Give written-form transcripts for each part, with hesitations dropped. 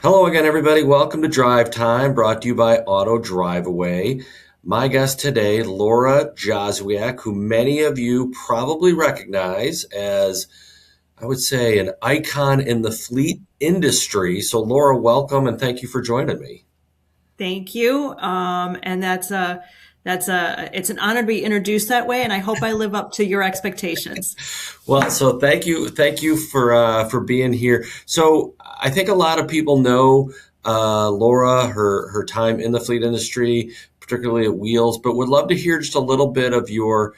Hello again, everybody. Welcome to Drive Time, brought to you by Auto Driveaway. My guest today, Laura Jozwiak, who many of you probably recognize as, I would say, an icon in the fleet industry. So, Laura, welcome and thank you for joining me. Thank you. And it's an honor to be introduced that way, and I hope I live up to your expectations. Well, so thank you for being here. So, I think a lot of people know Laura, her time in the fleet industry, particularly at Wheels, but would love to hear just a little bit of your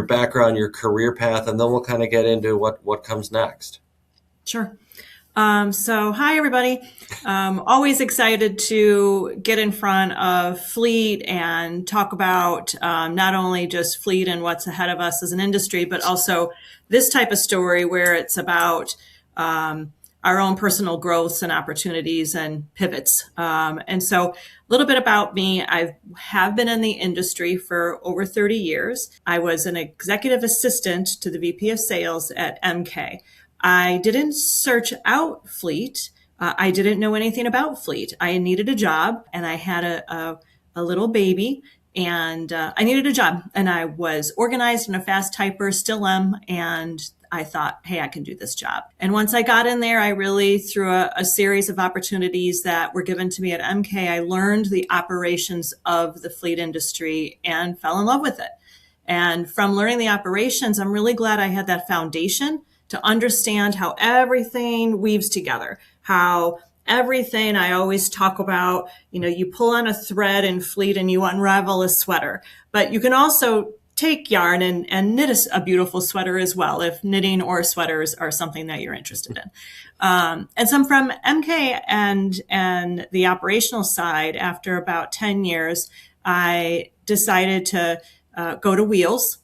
background, your career path, and then we'll kind of get into what comes next. Sure. So hi everybody. Always excited to get in front of fleet and talk about not only just fleet and what's ahead of us as an industry, but also this type of story where it's about our own personal growths and opportunities and pivots. And so a little bit about me. I have been in the industry for over 30 years. I was an executive assistant to the VP of sales at MK. I didn't search out fleet. I didn't know anything about fleet. I needed a job and I had a little baby and I needed a job and I was organized and a fast typer, still am. And I thought, hey, I can do this job. And once I got in there, I really, through a series of opportunities that were given to me at MK, I learned the operations of the fleet industry and fell in love with it. And from learning the operations, I'm really glad I had that foundation to understand how everything weaves together, how everything I always talk about, you pull on a thread in fleet and you unravel a sweater, but you can also take yarn and knit a beautiful sweater as well, if knitting or sweaters are something that you're interested in. And so I'm from MK and the operational side. After about 10 years, I decided to go to Wheels.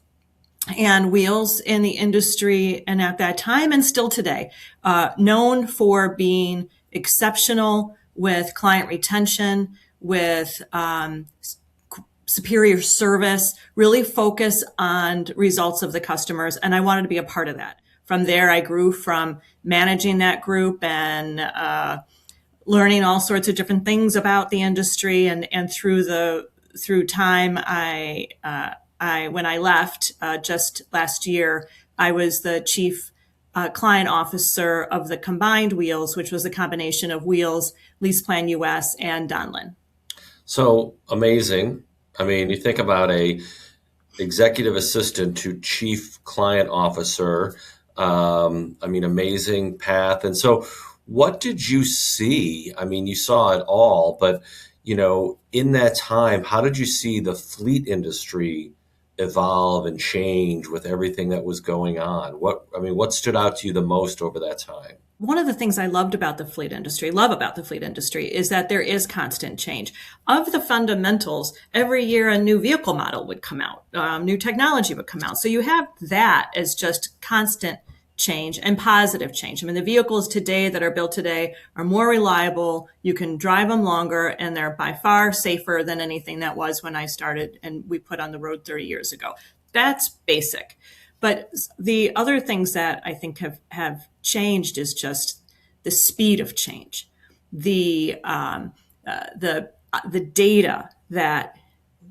And Wheels in the industry, and at that time and still today, known for being exceptional with client retention, with superior service, really focus on results of the customers. And I wanted to be a part of that. From there, I grew from managing that group and learning all sorts of different things about the industry. And through time, when I left just last year, I was the chief client officer of the combined Wheels, which was a combination of Wheels, LeasePlan US, and Donlen. So amazing. I mean, you think about a executive assistant to chief client officer. I mean, amazing path. And so, what did you see? I mean, you saw it all, but in that time, how did you see the fleet industry evolve and change with everything that was going on? What stood out to you the most over that time? One of the things I love about the fleet industry is that there is constant change. Of the fundamentals, every year a new vehicle model would come out, new technology would come out. So you have that as just constant change and positive change. I mean, the vehicles today that are built today are more reliable. You can drive them longer, and they're by far safer than anything that was when I started and we put on the road 30 years ago. That's basic. But the other things that I think have changed is just the speed of change, the data that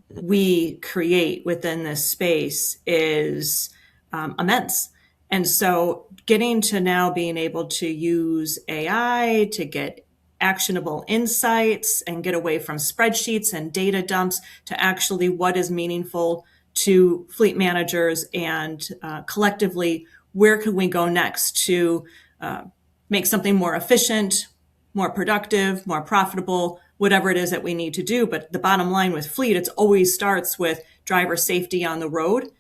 we create within this space is immense. And so getting to now being able to use AI to get actionable insights and get away from spreadsheets and data dumps to actually what is meaningful to fleet managers and collectively, where could we go next to make something more efficient, more productive, more profitable, whatever it is that we need to do. But the bottom line with fleet, it always starts with driver safety on the road.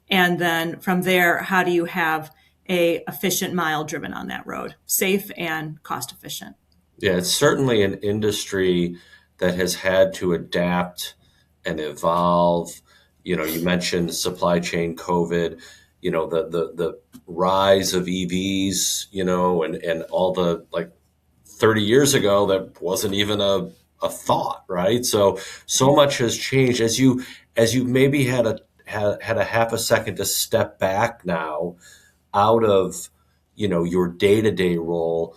And then from there, how do you have a efficient mile driven on that road, safe and cost efficient? Yeah, it's certainly an industry that has had to adapt and evolve. You mentioned supply chain, COVID, the rise of EVs, and all the, like, 30 years ago that wasn't even a thought, right? So much has changed as you maybe had a half a second to step back now out of your day-to-day role.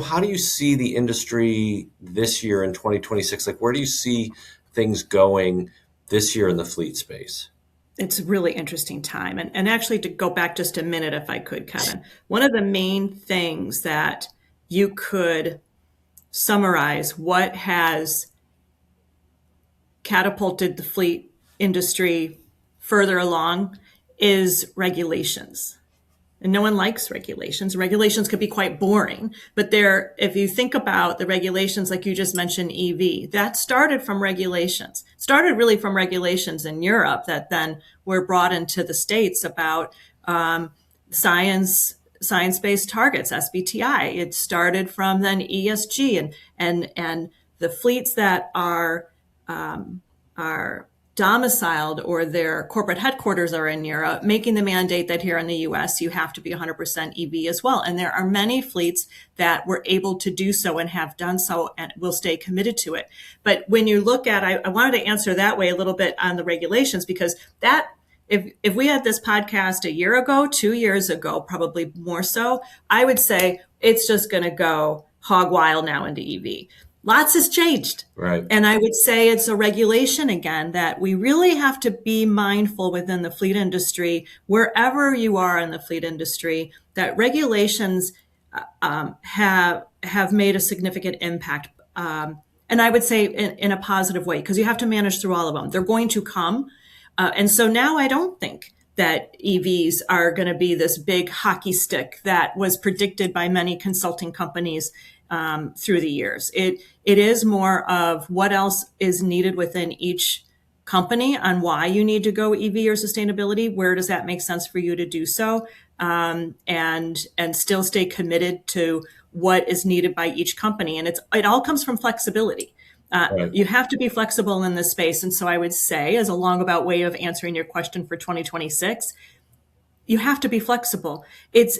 how do you see the industry this year in 2026? Like, where do you see things going this year in the fleet space? It's a really interesting time. And actually, to go back just a minute, if I could, Kevin, one of the main things that you could summarize what has catapulted the fleet industry further along is regulations. And no one likes regulations. Regulations could be quite boring, but if you think about the regulations, like you just mentioned, EV, that started from regulations, started really from regulations in Europe that then were brought into the States about science-based targets, SBTI. It started from then ESG and the fleets that are domiciled or their corporate headquarters are in Europe, making the mandate that here in the US, you have to be 100% EV as well. And there are many fleets that were able to do so and have done so and will stay committed to it. But when you look at, I wanted to answer that way a little bit on the regulations, because if we had this podcast a year ago, 2 years ago, probably more so, I would say it's just going to go hog wild now into EV. Lots has changed. Right. And I would say it's a regulation again that we really have to be mindful within the fleet industry, wherever you are in the fleet industry, that regulations have made a significant impact. And I would say in a positive way, because you have to manage through all of them. They're going to come. And so now I don't think that EVs are going to be this big hockey stick that was predicted by many consulting companies through the years. It is more of what else is needed within each company on why you need to go EV or sustainability. Where does that make sense for you to do so? And still stay committed to what is needed by each company. And it all comes from flexibility. Right. You have to be flexible in this space. And so I would say, as a long-about way of answering your question for 2026, you have to be flexible. It's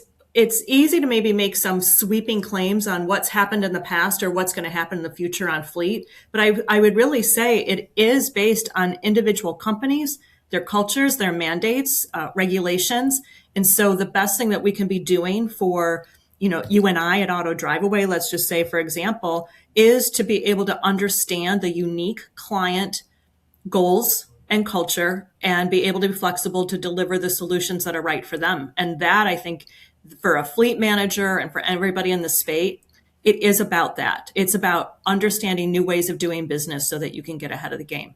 easy to maybe make some sweeping claims on what's happened in the past or what's going to happen in the future on fleet. But I would really say it is based on individual companies, their cultures, their mandates, regulations. And so the best thing that we can be doing for, you and I at Auto Driveaway, let's just say, for example, is to be able to understand the unique client goals and culture and be able to be flexible to deliver the solutions that are right for them. And that, I think, for a fleet manager and for everybody in the space, it is about that. It's about understanding new ways of doing business so that you can get ahead of the game.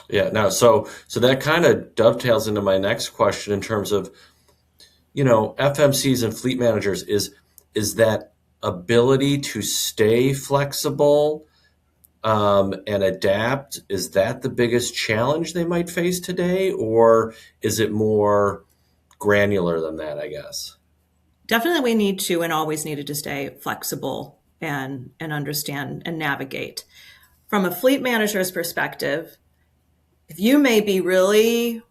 Yeah. Now, so that kind of dovetails into my next question in terms of, FMCs and fleet managers is that ability to stay flexible and adapt. Is that the biggest challenge they might face today, or is it more granular than that, I guess? Definitely we need to and always needed to stay flexible and understand and navigate. From a fleet manager's perspective, if you may be really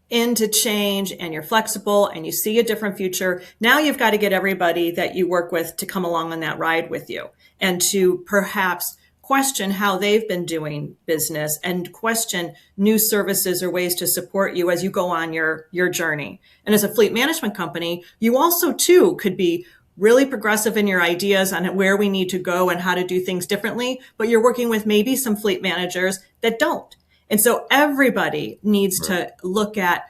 into change and you're flexible and you see a different future, now you've got to get everybody that you work with to come along on that ride with you and to perhaps question how they've been doing business and question new services or ways to support you as you go on your journey. And as a fleet management company, you also too could be really progressive in your ideas on where we need to go and how to do things differently, but you're working with maybe some fleet managers that don't. And so everybody needs to look at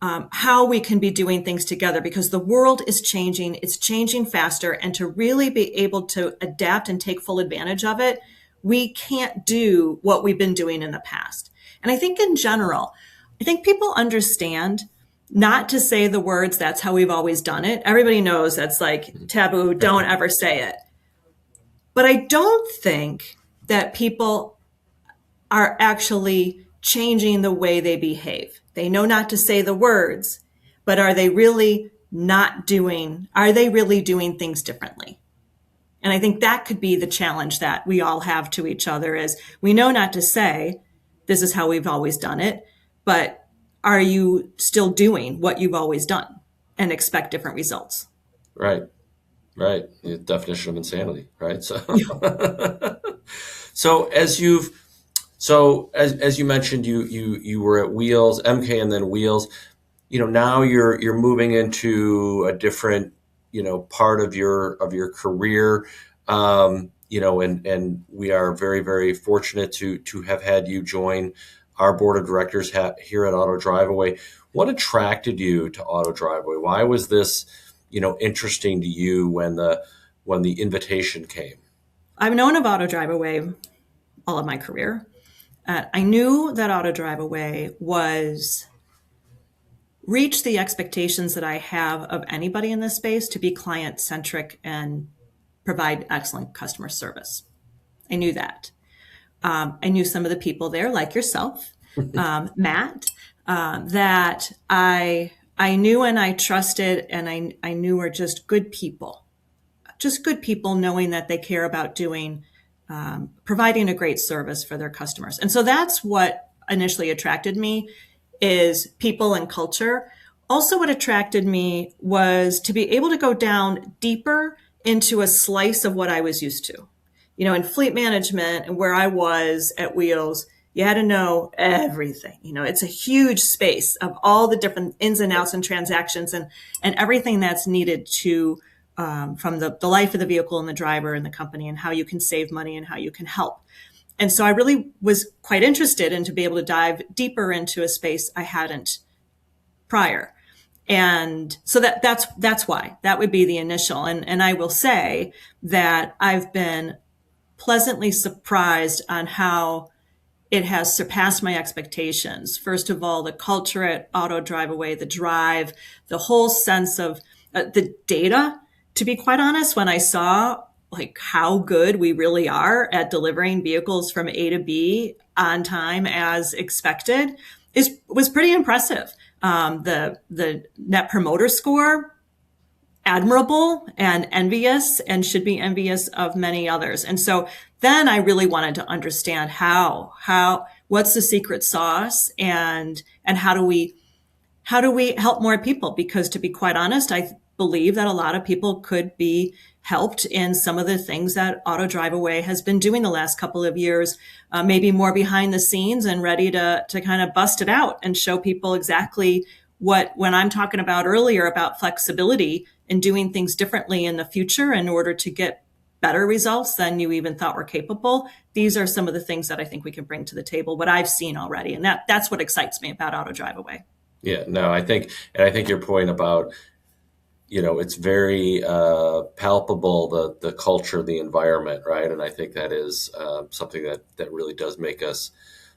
how we can be doing things together, because the world is changing. It's changing faster. And to really be able to adapt and take full advantage of it, we can't do what we've been doing in the past. And I think in general, I think people understand not to say the words, that's how we've always done it. Everybody knows that's like taboo. Don't ever say it. But I don't think that people are actually changing the way they behave. They know not to say the words, but are they really doing things differently? And I think that could be the challenge that we all have to each other is we know not to say, this is how we've always done it, but are you still doing what you've always done and expect different results? Right. The definition of insanity, right? So, as you mentioned, you were at Wheels, MK, and then Wheels. Now you're moving into a different part of your career. And we are very, very fortunate to have had you join our board of directors here at Auto Driveaway. What attracted you to Auto Driveaway? Why was this, interesting to you when the invitation came? I've known of Auto Driveaway all of my career. I knew that Auto Driveaway was reach the expectations that I have of anybody in this space to be client centric and provide excellent customer service. I knew that. I knew some of the people there, like yourself, Matt, that I knew and I trusted and I knew were just good people knowing that they care about doing, providing a great service for their customers. And so that's what initially attracted me is people and culture. Also, what attracted me was to be able to go down deeper into a slice of what I was used to. In fleet management and where I was at Wheels, you had to know everything. It's a huge space of all the different ins and outs and transactions and everything that's needed to from the life of the vehicle and the driver and the company and how you can save money and how you can help. And so I really was quite interested in to be able to dive deeper into a space I hadn't prior. And so that's why that would be the initial. And I will say that I've been pleasantly surprised on how it has surpassed my expectations. First of all, the culture at Auto Driveaway, the drive, the whole sense of the data. To be quite honest, when I saw like how good we really are at delivering vehicles from A to B on time as expected was pretty impressive. The net promoter score, admirable and envious, and should be envious of many others. And so then I really wanted to understand what's the secret sauce and how do we help more people? Because to be quite honest, I believe that a lot of people could be helped in some of the things that Auto Driveaway has been doing the last couple of years, maybe more behind the scenes and ready to kind of bust it out and show people exactly when I'm talking about earlier about flexibility and doing things differently in the future in order to get better results than you even thought were capable. These are some of the things that I think we can bring to the table, what I've seen already. And that's what excites me about Auto Driveaway. Yeah, no, I think your point about, it's very palpable, the culture, the environment, right? And I think that is something that really does make us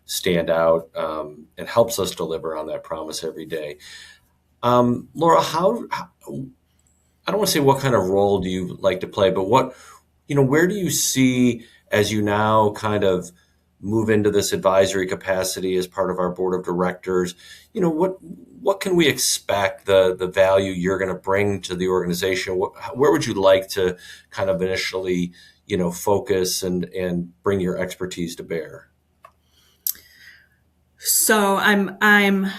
stand out and helps us deliver on that promise every day. Laura, I don't want to say what kind of role do you like to play, but where do you see as you now kind of move into this advisory capacity as part of our board of directors, what can we expect the value you're going to bring to the organization? Where would you like to kind of initially, focus and bring your expertise to bear? So I'm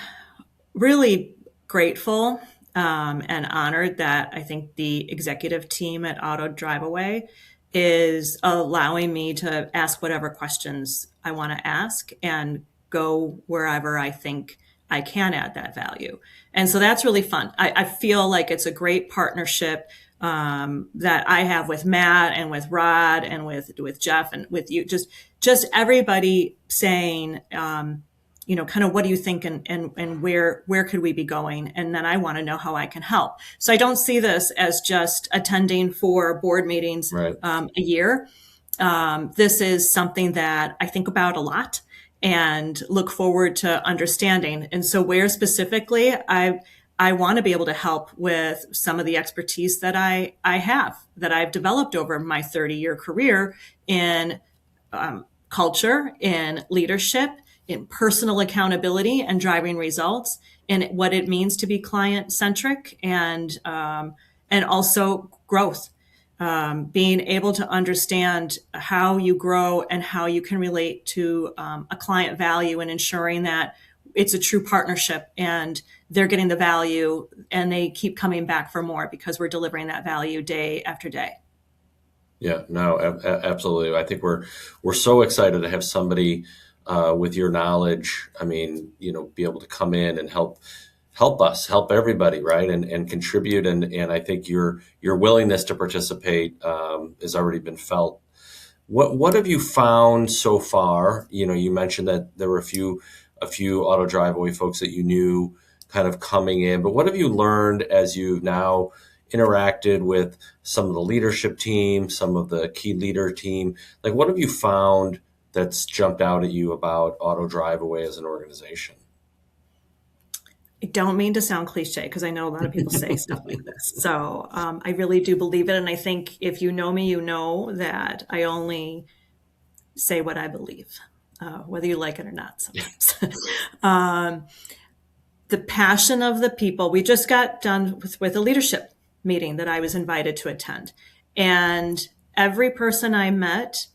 really grateful and honored that I think the executive team at Auto Driveaway is allowing me to ask whatever questions I want to ask and go wherever I think I can add that value. And so that's really fun. I feel like it's a great partnership that I have with Matt and with Rod and with Jeff and with you. Just everybody saying, kind of what do you think and where could we be going? And then I want to know how I can help. So I don't see this as just attending 4 board meetings Right. A year. This is something that I think about a lot and look forward to understanding. And so where specifically I want to be able to help with some of the expertise that I have, that I've developed over my 30-year career in culture, in leadership, in personal accountability and driving results, and what it means to be client centric and also growth. Being able to understand how you grow and how you can relate to a client value and ensuring that it's a true partnership and they're getting the value and they keep coming back for more because we're delivering that value day after day. Yeah, no, absolutely. I think we're so excited to have somebody with your knowledge. I mean, be able to come in and help help everybody, right? And contribute. And I think your willingness to participate has already been felt. What have you found so far? You mentioned that there were a few Auto Driveaway folks that you knew kind of coming in, but what have you learned as you've now interacted with some of the leadership team, some of the key leader team? Like, what have you found that's jumped out at you about Auto Driveaway as an organization? I don't mean to sound cliche because I know a lot of people say stuff like this. So I really do believe it. And I think if you know me, you know that I only say what I believe, whether you like it or not sometimes. The passion of the people. We just got done with a leadership meeting that I was invited to attend. And every person I met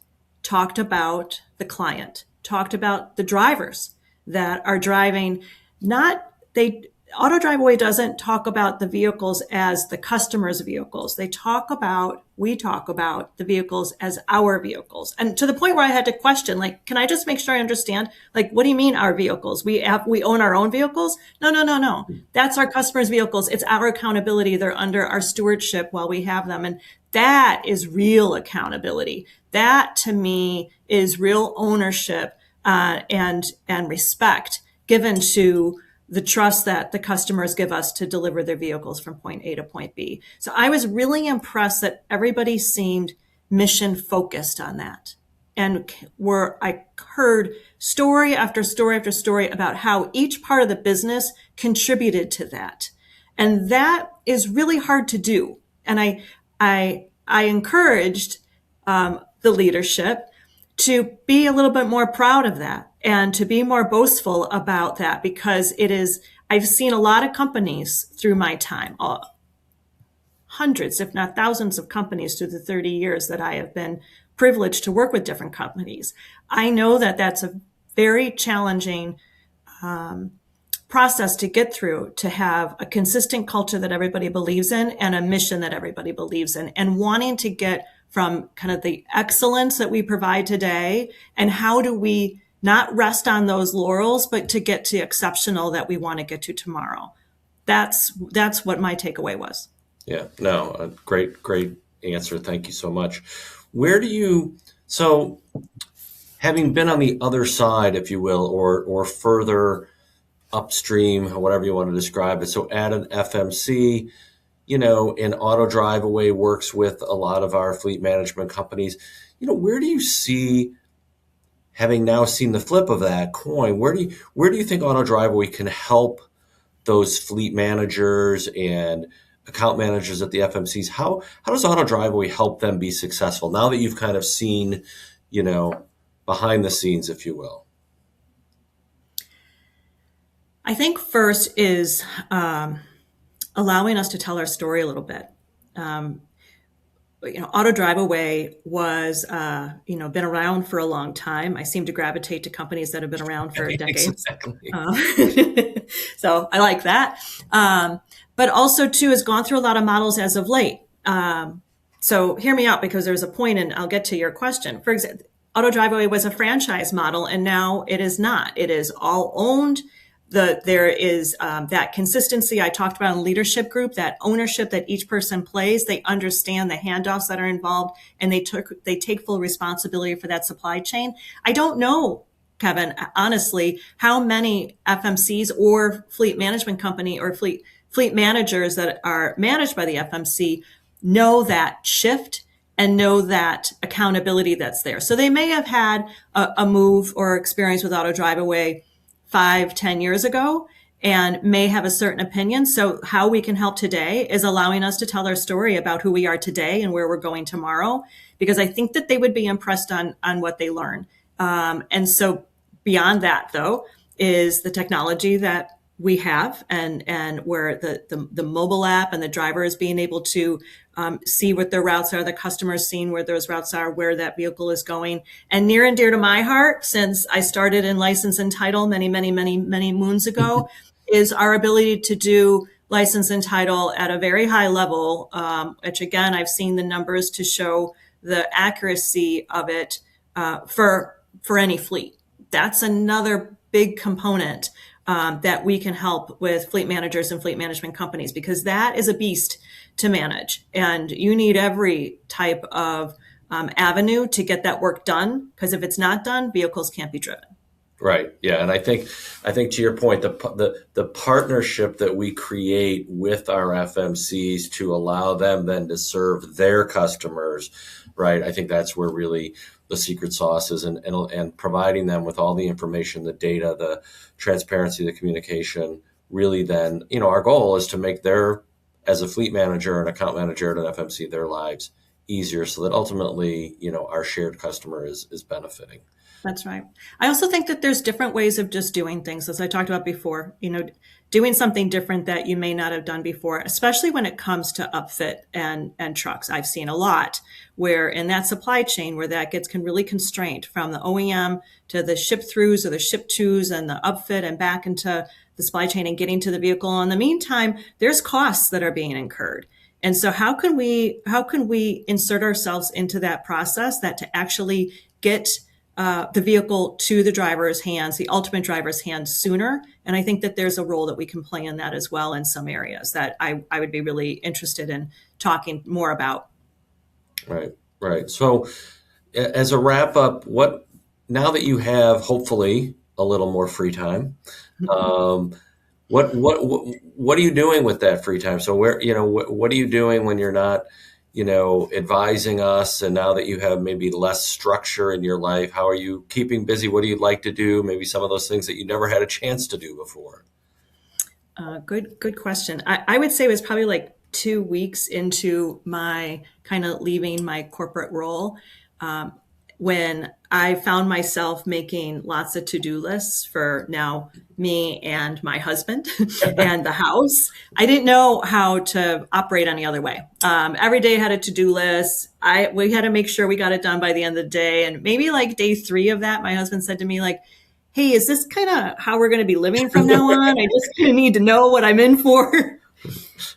talked about the client, talked about the drivers that are driving. Not they Auto Driveaway doesn't talk about the vehicles as the customer's vehicles. We talk about the vehicles as our vehicles. And to the point where I had to question, like, can I just make sure I understand? Like, what do you mean our vehicles? We own our own vehicles? No, no, no, no. That's our customers' vehicles. It's our accountability. They're under our stewardship while we have them. And that is real accountability. That to me is real ownership, and respect given to the trust that the customers give us to deliver their vehicles from point A to point B. So I was really impressed that everybody seemed mission focused on that. And I heard story after story after story about how each part of the business contributed to that. And that is really hard to do. And I encouraged the leadership to be a little bit more proud of that and to be more boastful about that, because I've seen a lot of companies through my time, hundreds, if not thousands of companies through the 30 years that I have been privileged to work with different companies. I know that that's a very challenging process to get through, to have a consistent culture that everybody believes in and a mission that everybody believes in, and wanting to get from kind of the excellence that we provide today, and how do we not rest on those laurels, but to get to exceptional that we want to get to tomorrow. That's what my takeaway was. Yeah, no, a great answer. Thank you so much. So having been on the other side, if you will, or further upstream, whatever you want to describe it. So at an FMC, and Auto Driveaway works with a lot of our fleet management companies. Where do you see, having now seen the flip of that coin, where do you think Auto Driveaway can help those fleet managers and account managers at the FMCs? How does Auto Driveaway help them be successful now that you've kind of seen, behind the scenes, if you will? I think first is allowing us to tell our story a little bit. Auto Driveaway was, been around for a long time. I seem to gravitate to companies that have been around for decades. Exactly. So I like that. But also, too, has gone through a lot of models as of late. So hear me out, because there's a point, and I'll get to your question. For example, Auto Driveaway was a franchise model, and now it is not. It is all owned. There is that consistency I talked about in leadership group, that ownership that each person plays. They understand the handoffs that are involved, and they take full responsibility for that supply chain. I don't know, Kevin, honestly, how many FMCs or fleet management company or fleet managers that are managed by the FMC know that shift and know that accountability that's there. So they may have had a move or experience with Auto Driveaway 5-10 years ago and may have a certain opinion. So how we can help today is allowing us to tell our story about who we are today and where we're going tomorrow, because I think that they would be impressed on what they learn. And so beyond that, though, is the technology that we have, and where the mobile app and the drivers being able to see what their routes are, the customers seeing where those routes are, where that vehicle is going. And near and dear to my heart, since I started in license and title many, many, many, many moons ago, is our ability to do license and title at a very high level, which again, I've seen the numbers to show the accuracy of it for any fleet. That's another big component that we can help with fleet managers and fleet management companies, because that is a beast to manage. And you need every type of avenue to get that work done, because if it's not done, vehicles can't be driven. Right. Yeah. And I think to your point, the partnership that we create with our FMCs to allow them then to serve their customers, right? I think that's where really the secret sauce is, and providing them with all the information, the data, the transparency, the communication. Really, then, our goal is to make their, as a fleet manager and account manager at an FMC, their lives easier, so that ultimately, our shared customer is benefiting. That's right. I also think that there's different ways of just doing things, as I talked about before, doing something different that you may not have done before, especially when it comes to upfit and trucks. I've seen a lot where in that supply chain where that can really constrained, from the OEM to the ship throughs or the ship tos and the upfit and back into the supply chain and getting to the vehicle. In the meantime, there's costs that are being incurred. And so how can we insert ourselves into that process, that to actually get the vehicle to the driver's hands, the ultimate driver's hands, sooner? And I think that there's a role that we can play in that as well in some areas that I would be really interested in talking more about. Right, right. So, as a wrap up, now that you have hopefully a little more free time, what are you doing with that free time? So what are you doing when you're not, advising us, and now that you have maybe less structure in your life, how are you keeping busy? What do you like to do? Maybe some of those things that you never had a chance to do before. Good question. I would say it was probably like 2 weeks into my kind of leaving my corporate role, when I found myself making lots of to-do lists for now me and my husband and the house. I didn't know how to operate any other way. Every day I had a to-do list. We had to make sure we got it done by the end of the day. And maybe like day 3 of that, my husband said to me, like, hey, is this kind of how we're going to be living from now on? I just kind of need to know what I'm in for.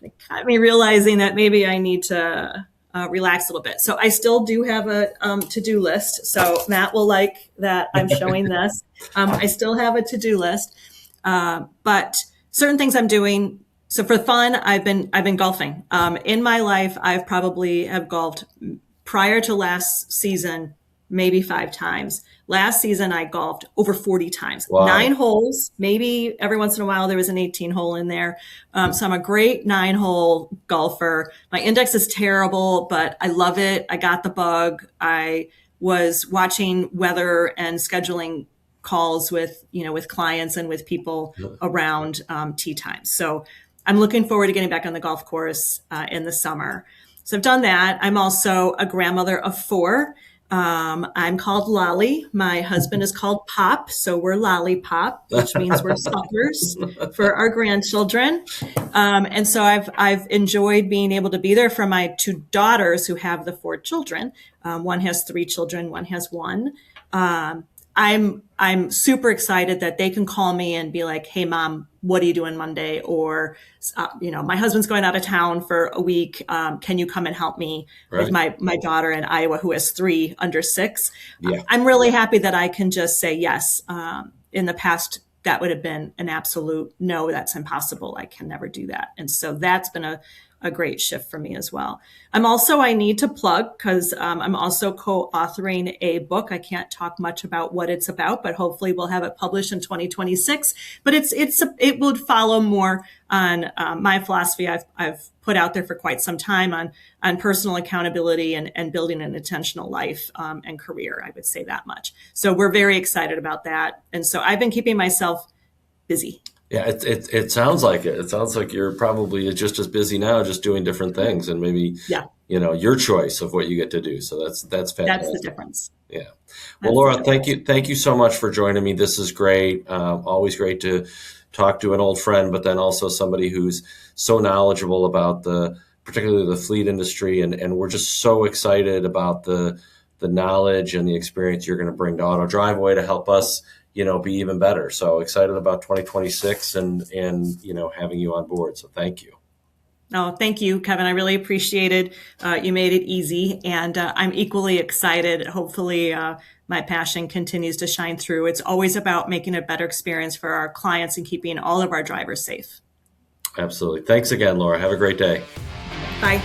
It got me realizing that maybe I need to relax a little bit. So I still do have a to-do list. So Matt will like that I'm showing this. I still have a to-do list, but certain things I'm doing. So for fun, I've been golfing. In my life, I've probably have golfed prior to last season, maybe 5 times. Last season, I golfed over 40 times. Wow. 9 holes. Maybe every once in a while there was an 18 hole in there. So I'm a great 9-hole golfer. My index is terrible, but I love it. I got the bug. I was watching weather and scheduling calls with clients and with people around tee times. So I'm looking forward to getting back on the golf course in the summer. So I've done that. I'm also a grandmother of 4. I'm called Lolly. My husband is called Pop. So we're Lollipop, which means we're suppers for our grandchildren. And so I've enjoyed being able to be there for my 2 daughters who have the 4 children. One has 3 children, one has 1. I'm super excited that they can call me and be like, hey, Mom, what are you doing Monday? Or, my husband's going out of town for a week. Can you come and help me with my daughter in Iowa who has 3 under 6? Yeah. I'm really happy that I can just say yes. In the past, that would have been an absolute no, that's impossible. I can never do that. And so that's been a great shift for me as well. I need to plug because I'm also co-authoring a book. I can't talk much about what it's about, but hopefully we'll have it published in 2026. But it would follow more on my philosophy I've put out there for quite some time on personal accountability and building an intentional life and career. I would say that much. So we're very excited about that. And so I've been keeping myself busy. Yeah, it sounds like it. It sounds like you're probably just as busy now, just doing different things, and maybe your choice of what you get to do. So that's fantastic. That's the difference. Yeah. Well, Laura, thank you so much for joining me. This is great. Always great to talk to an old friend, but then also somebody who's so knowledgeable about particularly the fleet industry, and we're just so excited about the knowledge and the experience you're going to bring to Auto Driveaway to help us be even better. So excited about 2026 and having you on board. So thank you. Oh, thank you, Kevin. I really appreciate it. You made it easy, and I'm equally excited. Hopefully, my passion continues to shine through. It's always about making a better experience for our clients and keeping all of our drivers safe. Absolutely. Thanks again, Laura. Have a great day. Bye.